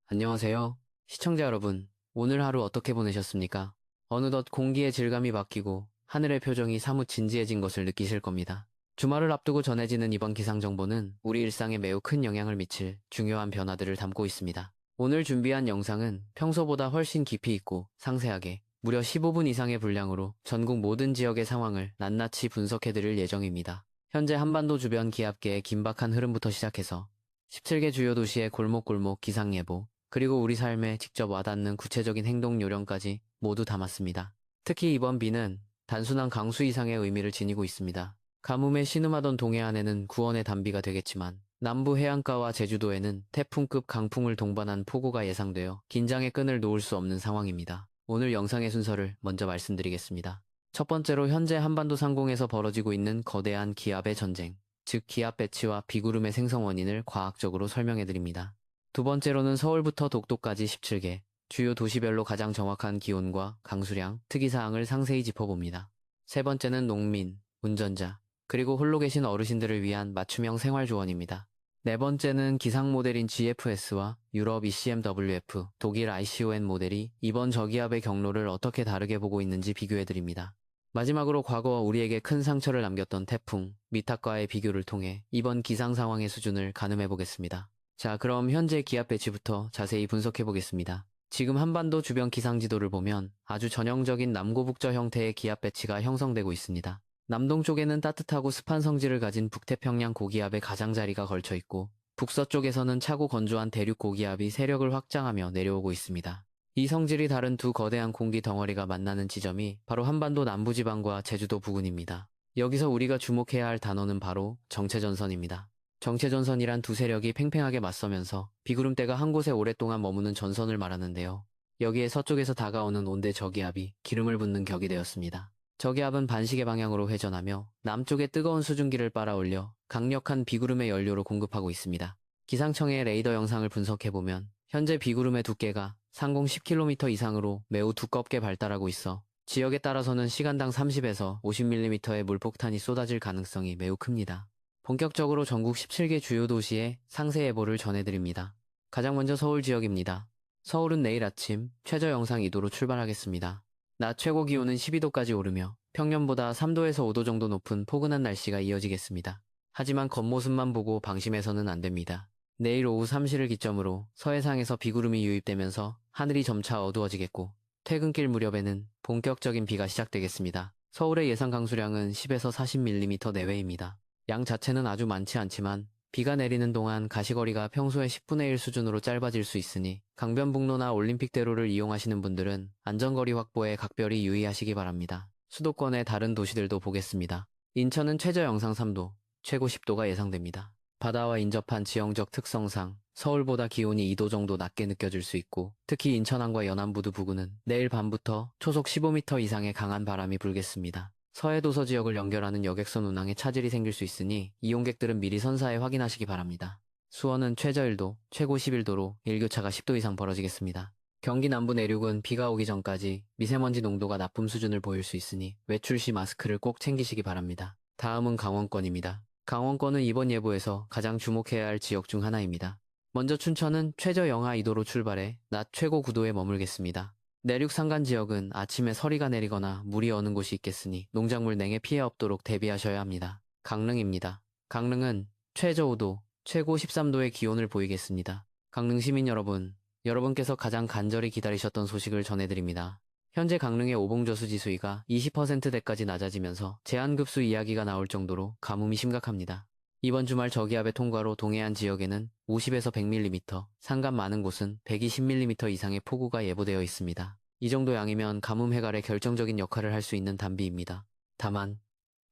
안녕하세요. 시청자 여러분, 오늘 하루 어떻게 보내셨습니까? 어느덧 공기의 질감이 바뀌고 하늘의 표정이 사뭇 진지해진 것을 느끼실 겁니다. 주말을 앞두고 전해지는 이번 기상정보는 우리 일상에 매우 큰 영향을 미칠 중요한 변화들을 담고 있습니다. 오늘 준비한 영상은 평소보다 훨씬 깊이 있고 상세하게 무려 15분 이상의 분량으로 전국 모든 지역의 상황을 낱낱이 분석해드릴 예정입니다. 현재 한반도 주변 기압계의 긴박한 흐름부터 시작해서 17개 주요 도시의 골목골목 기상예보, 그리고 우리 삶에 직접 와닿는 구체적인 행동 요령까지 모두 담았습니다. 특히 이번 비는 단순한 강수 이상의 의미를 지니고 있습니다. 가뭄에 신음하던 동해안에는 구원의 단비가 되겠지만 남부 해안가와 제주도에는 태풍급 강풍을 동반한 폭우가 예상되어 긴장의 끈을 놓을 수 없는 상황입니다. 오늘 영상의 순서를 먼저 말씀드리겠습니다. 첫 번째로 현재 한반도 상공에서 벌어지고 있는 거대한 기압의 전쟁, 즉 기압 배치와 비구름의 생성 원인을 과학적으로 설명해드립니다. 두 번째로는 서울부터 독도까지 17개, 주요 도시별로 가장 정확한 기온과 강수량, 특이사항을 상세히 짚어봅니다. 세 번째는 농민, 운전자, 그리고 홀로 계신 어르신들을 위한 맞춤형 생활조언입니다. 네 번째는 기상 모델인 GFS와 유럽 ECMWF, 독일 ICON 모델이 이번 저기압의 경로를 어떻게 다르게 보고 있는지 비교해드립니다. 마지막으로 과거 우리에게 큰 상처를 남겼던 태풍, 미탁과의 비교를 통해 이번 기상 상황의 수준을 가늠해보겠습니다. 자, 그럼 현재 기압 배치부터 자세히 분석해 보겠습니다. 지금 한반도 주변 기상 지도를 보면 아주 전형적인 남고북저 형태의 기압 배치가 형성되고 있습니다. 남동쪽에는 따뜻하고 습한 성질을 가진 북태평양 고기압의 가장자리가 걸쳐 있고, 북서쪽에서는 차고 건조한 대륙 고기압이 세력을 확장하며 내려오고 있습니다. 이 성질이 다른 두 거대한 공기 덩어리가 만나는 지점이 바로 한반도 남부지방과 제주도 부근입니다. 여기서 우리가 주목해야 할 단어는 바로 정체전선입니다. 정체전선이란 두 세력이 팽팽하게 맞서면서 비구름대가 한 곳에 오랫동안 머무는 전선을 말하는데요. 여기에 서쪽에서 다가오는 온대 저기압이 기름을 붓는 격이 되었습니다. 저기압은 반시계 방향으로 회전하며 남쪽에 뜨거운 수증기를 빨아올려 강력한 비구름의 연료로 공급하고 있습니다. 기상청의 레이더 영상을 분석해보면 현재 비구름의 두께가 상공 10km 이상으로 매우 두껍게 발달하고 있어 지역에 따라서는 시간당 30에서 50mm의 물폭탄이 쏟아질 가능성이 매우 큽니다. 본격적으로 전국 17개 주요 도시의 상세 예보를 전해드립니다. 가장 먼저 서울 지역입니다. 서울은 내일 아침 최저 영상 2도로 출발하겠습니다. 낮 최고 기온은 12도까지 오르며 평년보다 3도에서 5도 정도 높은 포근한 날씨가 이어지겠습니다. 하지만 겉모습만 보고 방심해서는 안 됩니다. 내일 오후 3시를 기점으로 서해상에서 비구름이 유입되면서 하늘이 점차 어두워지겠고 퇴근길 무렵에는 본격적인 비가 시작되겠습니다. 서울의 예상 강수량은 10에서 40mm 내외입니다. 양 자체는 아주 많지 않지만 비가 내리는 동안 가시거리가 평소의 10분의 1 수준으로 짧아질 수 있으니 강변북로나 올림픽대로를 이용하시는 분들은 안전거리 확보에 각별히 유의하시기 바랍니다. 수도권의 다른 도시들도 보겠습니다. 인천은 최저 영상 3도, 최고 10도가 예상됩니다. 바다와 인접한 지형적 특성상 서울보다 기온이 2도 정도 낮게 느껴질 수 있고 특히 인천항과 연안부두 부근은 내일 밤부터 초속 15m 이상의 강한 바람이 불겠습니다. 서해도서 지역을 연결하는 여객선 운항에 차질이 생길 수 있으니 이용객들은 미리 선사에 확인하시기 바랍니다. 수원은 최저 1도, 최고 11도로 일교차가 10도 이상 벌어지겠습니다. 경기 남부 내륙은 비가 오기 전까지 미세먼지 농도가 나쁨 수준을 보일 수 있으니 외출 시 마스크를 꼭 챙기시기 바랍니다. 다음은 강원권입니다. 강원권은 이번 예보에서 가장 주목해야 할 지역 중 하나입니다. 먼저 춘천은 최저 영하 2도로 출발해 낮 최고 9도에 머물겠습니다. 내륙 산간 지역은 아침에 서리가 내리거나 물이 어는 곳이 있겠으니 농작물 냉해 피해 없도록 대비하셔야 합니다. 강릉입니다. 강릉은 최저 5도, 최고 13도의 기온을 보이겠습니다. 강릉 시민 여러분, 여러분께서 가장 간절히 기다리셨던 소식을 전해드립니다. 현재 강릉의 오봉저수 지수위가 20%대까지 낮아지면서 제한급수 이야기가 나올 정도로 가뭄이 심각합니다. 이번 주말 저기압의 통과로 동해안 지역에는 50에서 100mm, 산간 많은 곳은 120mm 이상의 폭우가 예보되어 있습니다. 이 정도 양이면 가뭄 해갈에 결정적인 역할을 할 수 있는 단비입니다. 다만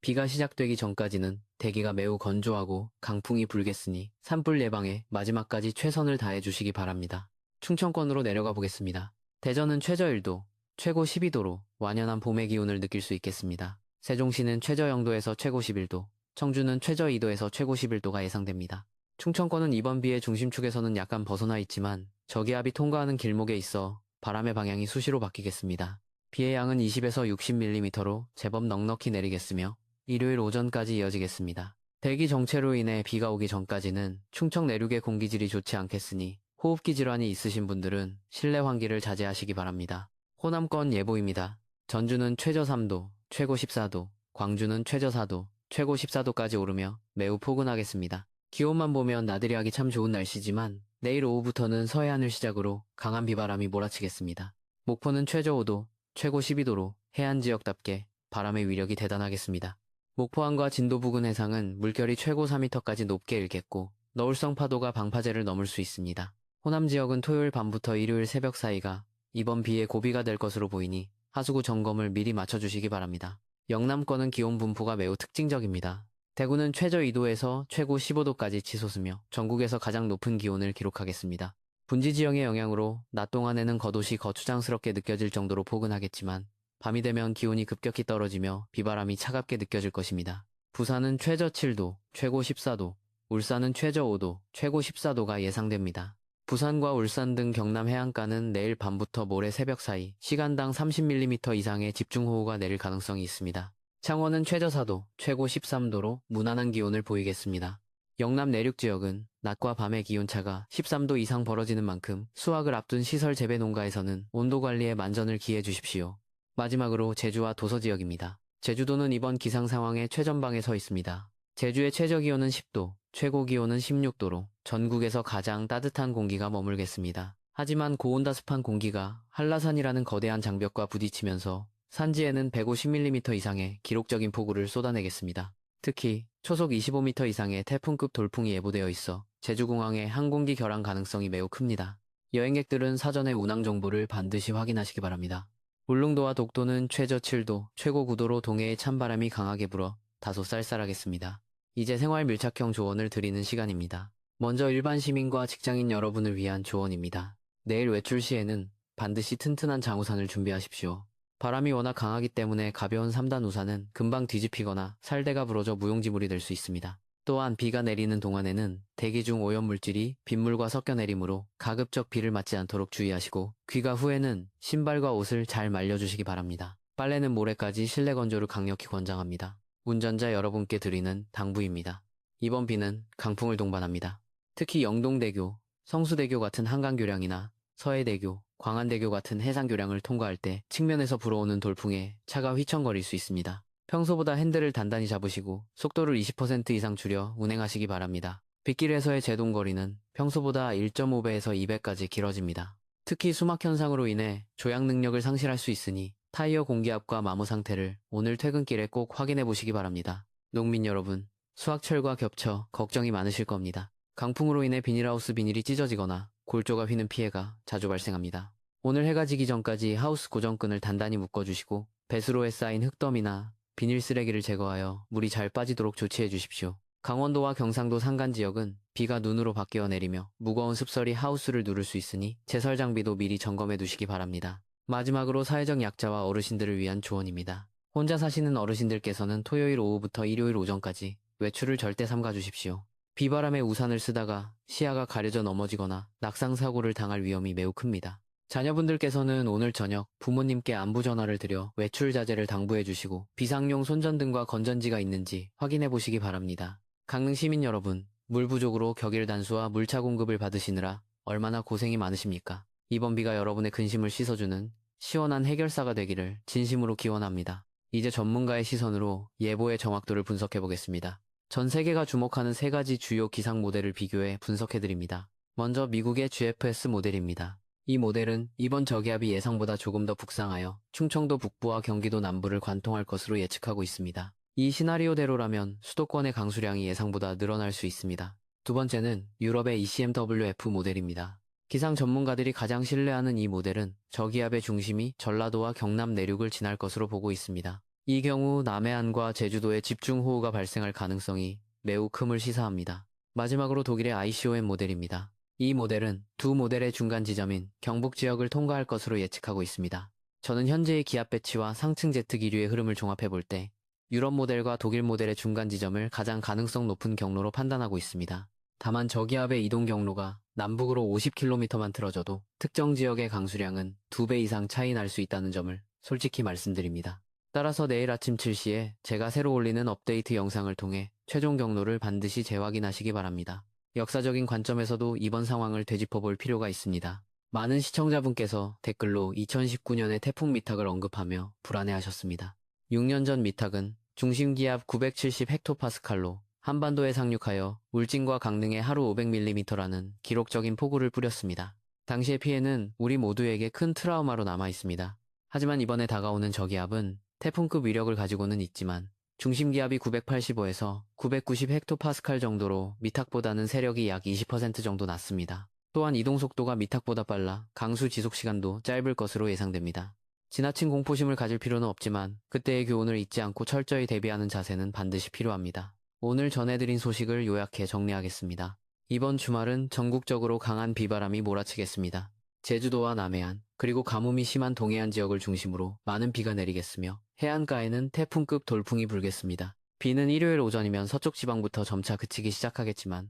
비가 시작되기 전까지는 대기가 매우 건조하고 강풍이 불겠으니 산불 예방에 마지막까지 최선을 다해 주시기 바랍니다. 충청권으로 내려가 보겠습니다. 대전은 최저 1도, 최고 12도로 완연한 봄의 기운을 느낄 수 있겠습니다. 세종시는 최저 0도에서 최고 11도, 청주는 최저 2도에서 최고 11도가 예상됩니다. 충청권은 이번 비의 중심축에서는 약간 벗어나 있지만 저기압이 통과하는 길목에 있어 바람의 방향이 수시로 바뀌겠습니다. 비의 양은 20에서 60mm로 제법 넉넉히 내리겠으며 일요일 오전까지 이어지겠습니다. 대기 정체로 인해 비가 오기 전까지는 충청 내륙의 공기질이 좋지 않겠으니 호흡기 질환이 있으신 분들은 실내 환기를 자제하시기 바랍니다. 호남권 예보입니다. 전주는 최저 3도, 최고 14도, 광주는 최저 4도, 최고 14도까지 오르며 매우 포근하겠습니다. 기온만 보면 나들이 하기 참 좋은 날씨지만 내일 오후부터는 서해안을 시작으로 강한 비바람이 몰아치겠습니다. 목포는 최저 5도, 최고 12도로 해안 지역답게 바람의 위력이 대단하겠습니다. 목포항과 진도 부근 해상은 물결이 최고 4m까지 높게 일겠고 너울성 파도가 방파제를 넘을 수 있습니다. 호남 지역은 토요일 밤부터 일요일 새벽 사이가 이번 비의 고비가 될 것으로 보이니 하수구 점검을 미리 맞춰주시기 바랍니다. 영남권은 기온 분포가 매우 특징적입니다. 대구는 최저 2도에서 최고 15도까지 치솟으며 전국에서 가장 높은 기온을 기록하겠습니다. 분지 지형의 영향으로 낮 동안에는 겉옷이 거추장스럽게 느껴질 정도로 포근하겠지만 밤이 되면 기온이 급격히 떨어지며 비바람이 차갑게 느껴질 것입니다. 부산은 최저 7도, 최고 14도, 울산은 최저 5도, 최고 14도가 예상됩니다. 부산과 울산 등 경남 해안가는 내일 밤부터 모레 새벽 사이 시간당 30mm 이상의 집중호우가 내릴 가능성이 있습니다. 창원은 최저 4도, 최고 13도로 무난한 기온을 보이겠습니다. 영남 내륙 지역은 낮과 밤의 기온차가 13도 이상 벌어지는 만큼 수확을 앞둔 시설 재배 농가에서는 온도 관리에 만전을 기해 주십시오. 마지막으로 제주와 도서 지역입니다. 제주도는 이번 기상 상황에 최전방에 서 있습니다. 제주의 최저 기온은 10도, 최고 기온은 16도로 전국에서 가장 따뜻한 공기가 머물겠습니다. 하지만 고온다습한 공기가 한라산이라는 거대한 장벽과 부딪히면서 산지에는 150mm 이상의 기록적인 폭우를 쏟아내겠습니다. 특히 초속 25m 이상의 태풍급 돌풍이 예보되어 있어 제주공항의 항공기 결항 가능성이 매우 큽니다. 여행객들은 사전에 운항 정보를 반드시 확인하시기 바랍니다. 울릉도와 독도는 최저 7도, 최고 9도로 동해의 찬바람이 강하게 불어 다소 쌀쌀하겠습니다. 이제 생활 밀착형 조언을 드리는 시간입니다. 먼저 일반 시민과 직장인 여러분을 위한 조언입니다. 내일 외출 시에는 반드시 튼튼한 장우산을 준비하십시오. 바람이 워낙 강하기 때문에 가벼운 3단 우산은 금방 뒤집히거나 살대가 부러져 무용지물이 될 수 있습니다. 또한 비가 내리는 동안에는 대기 중 오염물질이 빗물과 섞여 내리므로 가급적 비를 맞지 않도록 주의하시고 귀가 후에는 신발과 옷을 잘 말려주시기 바랍니다. 빨래는 모레까지 실내 건조를 강력히 권장합니다. 운전자 여러분께 드리는 당부입니다. 이번 비는 강풍을 동반합니다. 특히 영동대교, 성수대교 같은 한강교량이나 서해대교, 광안대교 같은 해상교량을 통과할 때 측면에서 불어오는 돌풍에 차가 휘청거릴 수 있습니다. 평소보다 핸들을 단단히 잡으시고 속도를 20% 이상 줄여 운행하시기 바랍니다. 빗길에서의 제동거리는 평소보다 1.5배에서 2배까지 길어집니다. 특히 수막 현상으로 인해 조향 능력을 상실할 수 있으니 타이어 공기압과 마모 상태를 오늘 퇴근길에 꼭 확인해 보시기 바랍니다. 농민 여러분, 수확철과 겹쳐 걱정이 많으실 겁니다. 강풍으로 인해 비닐하우스 비닐이 찢어지거나 골조가 휘는 피해가 자주 발생합니다. 오늘 해가 지기 전까지 하우스 고정끈을 단단히 묶어주시고 배수로에 쌓인 흙더미나 비닐 쓰레기를 제거하여 물이 잘 빠지도록 조치해 주십시오. 강원도와 경상도 산간 지역은 비가 눈으로 바뀌어 내리며 무거운 습설이 하우스를 누를 수 있으니 제설 장비도 미리 점검해 두시기 바랍니다. 마지막으로 사회적 약자와 어르신들을 위한 조언입니다. 혼자 사시는 어르신들께서는 토요일 오후부터 일요일 오전까지 외출을 절대 삼가 주십시오. 비바람에 우산을 쓰다가 시야가 가려져 넘어지거나 낙상사고를 당할 위험이 매우 큽니다. 자녀분들께서는 오늘 저녁 부모님께 안부 전화를 드려 외출 자제를 당부해 주시고 비상용 손전등과 건전지가 있는지 확인해 보시기 바랍니다. 강릉 시민 여러분, 물 부족으로 격일 단수와 물차 공급을 받으시느라 얼마나 고생이 많으십니까? 이번 비가 여러분의 근심을 씻어주는 시원한 해결사가 되기를 진심으로 기원합니다. 이제 전문가의 시선으로 예보의 정확도를 분석해 보겠습니다. 전 세계가 주목하는 세 가지 주요 기상 모델을 비교해 분석해 드립니다. 먼저 미국의 GFS 모델입니다. 이 모델은 이번 저기압이 예상보다 조금 더 북상하여 충청도 북부와 경기도 남부를 관통할 것으로 예측하고 있습니다. 이 시나리오대로라면 수도권의 강수량이 예상보다 늘어날 수 있습니다. 두 번째는 유럽의 ECMWF 모델입니다. 기상 전문가들이 가장 신뢰하는 이 모델은 저기압의 중심이 전라도와 경남 내륙을 지날 것으로 보고 있습니다. 이 경우 남해안과 제주도에 집중호우가 발생할 가능성이 매우 큼을 시사합니다. 마지막으로 독일의 ICOM 모델입니다. 이 모델은 두 모델의 중간 지점인 경북 지역을 통과할 것으로 예측하고 있습니다. 저는 현재의 기압 배치와 상층 제트 기류의 흐름을 종합해 볼 때 유럽 모델과 독일 모델의 중간 지점을 가장 가능성 높은 경로로 판단하고 있습니다. 다만 저기압의 이동 경로가 남북으로 50km만 틀어져도 특정 지역의 강수량은 2배 이상 차이 날 수 있다는 점을 솔직히 말씀드립니다. 따라서 내일 아침 7시에 제가 새로 올리는 업데이트 영상을 통해 최종 경로를 반드시 재확인하시기 바랍니다. 역사적인 관점에서도 이번 상황을 되짚어볼 필요가 있습니다. 많은 시청자분께서 댓글로 2019년의 태풍 미탁을 언급하며 불안해하셨습니다. 6년 전 미탁은 중심기압 970헥토파스칼로 한반도에 상륙하여 울진과 강릉에 하루 500mm라는 기록적인 폭우를 뿌렸습니다. 당시의 피해는 우리 모두에게 큰 트라우마로 남아 있습니다. 하지만 이번에 다가오는 저기압은 태풍급 위력을 가지고는 있지만 중심기압이 985에서 990헥토파스칼 정도로 미탁보다는 세력이 약 20% 정도 낮습니다. 또한 이동속도가 미탁보다 빨라 강수 지속시간도 짧을 것으로 예상됩니다. 지나친 공포심을 가질 필요는 없지만 그때의 교훈을 잊지 않고 철저히 대비하는 자세는 반드시 필요합니다. 오늘 전해드린 소식을 요약해 정리하겠습니다. 이번 주말은 전국적으로 강한 비바람이 몰아치겠습니다. 제주도와 남해안, 그리고 가뭄이 심한 동해안 지역을 중심으로 많은 비가 내리겠으며 해안가에는 태풍급 돌풍이 불겠습니다. 비는 일요일 오전이면 서쪽 지방부터 점차 그치기 시작하겠지만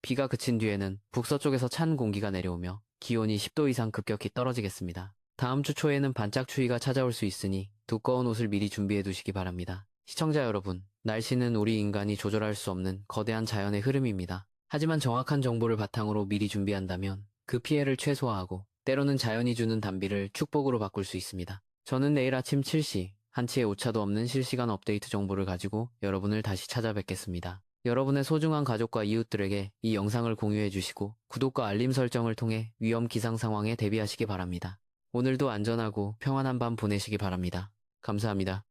비가 그친 뒤에는 북서쪽에서 찬 공기가 내려오며 기온이 10도 이상 급격히 떨어지겠습니다. 다음 주 초에는 반짝 추위가 찾아올 수 있으니 두꺼운 옷을 미리 준비해 두시기 바랍니다. 시청자 여러분, 날씨는 우리 인간이 조절할 수 없는 거대한 자연의 흐름입니다. 하지만 정확한 정보를 바탕으로 미리 준비한다면 그 피해를 최소화하고 때로는 자연이 주는 단비를 축복으로 바꿀 수 있습니다. 저는 내일 아침 7시 한치의 오차도 없는 실시간 업데이트 정보를 가지고 여러분을 다시 찾아뵙겠습니다. 여러분의 소중한 가족과 이웃들에게 이 영상을 공유해 주시고 구독과 알림 설정을 통해 위험 기상 상황에 대비하시기 바랍니다. 오늘도 안전하고 평안한 밤 보내시기 바랍니다. 감사합니다.